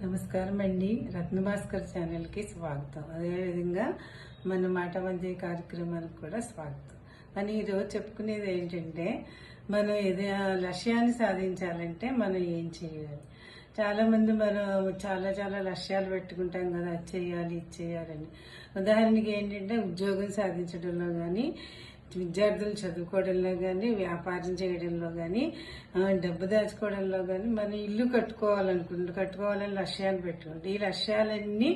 నమస్కారం అండి. రత్నభాస్కర్ ఛానల్కి స్వాగతం. అదేవిధంగా మన మాట మధ్య కార్యక్రమానికి కూడా స్వాగతం. కానీ ఈరోజు చెప్పుకునేది ఏంటంటే, మనం ఏదైనా లక్ష్యాన్ని సాధించాలంటే మనం ఏం చేయాలి. చాలామంది మనం చాలా లక్ష్యాలు పెట్టుకుంటాం కదా, అది చేయాలి ఇది చేయాలని. ఉదాహరణకి ఏంటంటే, ఉద్యోగం సాధించడంలో కానీ, విద్యార్థులు చదువుకోవడంలో కానీ, వ్యాపారం చేయడంలో కానీ, డబ్బు దాచుకోవడంలో కానీ, మన ఇల్లు కట్టుకోవాలని లక్ష్యాలు పెట్టుకుంటే, ఈ లక్ష్యాలన్నీ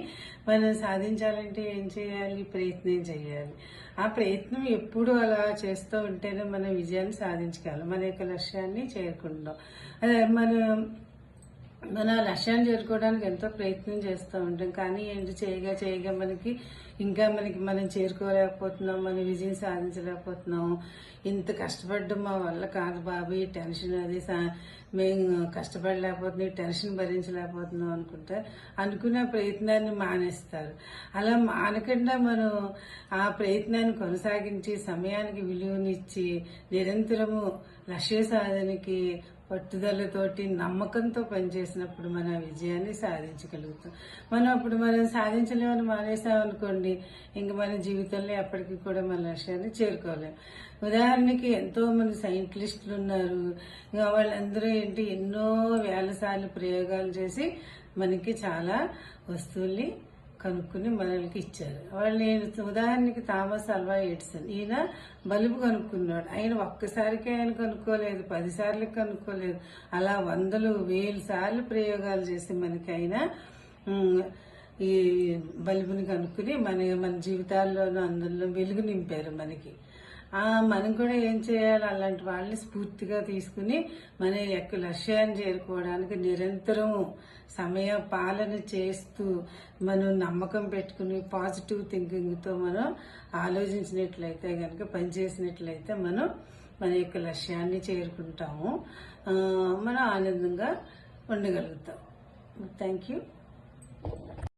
మనం సాధించాలంటే ఏం చేయాలి? ప్రయత్నం చేయాలి. ఆ ప్రయత్నం ఎప్పుడు అలా చేస్తూ ఉంటేనే మనం విజయాన్ని సాధించగలం, మన యొక్క లక్ష్యాన్ని చేరుకుంటాం. అదే మన లక్ష్యాన్ని చేరుకోవడానికి ఎంతో ప్రయత్నం చేస్తూ ఉంటాం. కానీ ఏంటి, చేయగా మనకి మనం చేరుకోలేకపోతున్నాం, మన విజయం సాధించలేకపోతున్నాం. ఇంత కష్టపడ్డం మా వల్ల కాదు బాబు, ఈ టెన్షన్ అది మేము కష్టపడలేకపోతున్నాం, ఈ టెన్షన్ భరించలేకపోతున్నాం అనుకున్న ప్రయత్నాన్ని మానేస్తారు. అలా మానకుండా మనం ఆ ప్రయత్నాన్ని కొనసాగించి సమయానికి విలువనిచ్చి నిరంతరము లక్ష్య సాధనకి పట్టుదలతోటి నమ్మకంతో పనిచేసినప్పుడు మన విజయాన్ని సాధించగలుగుతాం. మనం సాధించలేమని మానేసామనుకోండి, ఇంక మన జీవితంలో ఎప్పటికీ కూడా మన లక్ష్యాన్ని చేరుకోలేం. ఉదాహరణకి ఎంతో మంది సైంటిస్టులు ఉన్నారు. ఇంకా వాళ్ళందరూ ఎన్నో వేల సార్లు ప్రయోగాలు చేసి మనకి చాలా వస్తువుల్ని కనుక్కుని మనకి ఇచ్చారు. వాళ్ళు ఉదాహరణకి థామస్ అల్వా ఎడిసన్, ఈయన బల్బు కనుక్కున్నాడు. ఆయన ఒక్కసారికి ఆయన కనుక్కోలేదు, 10 సార్లు కనుక్కోలేదు, అలా వందలు వేలు సార్లు ప్రయోగాలు చేసి మనకి ఆయన ఈ బల్బుని కనుక్కుని మన జీవితాల్లోనూ అందరిలో వెలుగు నింపారు మనకి. మనం కూడా ఏం చేయాలి, అలాంటి వాళ్ళని స్ఫూర్తిగా తీసుకుని మన యొక్క లక్ష్యాన్ని చేరుకోవడానికి నిరంతరం సమయ పాలన చేస్తూ మనం నమ్మకం పెట్టుకుని పాజిటివ్ థింకింగ్తో మనం ఆలోచించినట్లయితే కనుక, పనిచేసినట్లయితే మనం మన యొక్క లక్ష్యాన్ని చేరుకుంటాము, మనం ఆనందంగా ఉండగలుగుతాం. Thank you.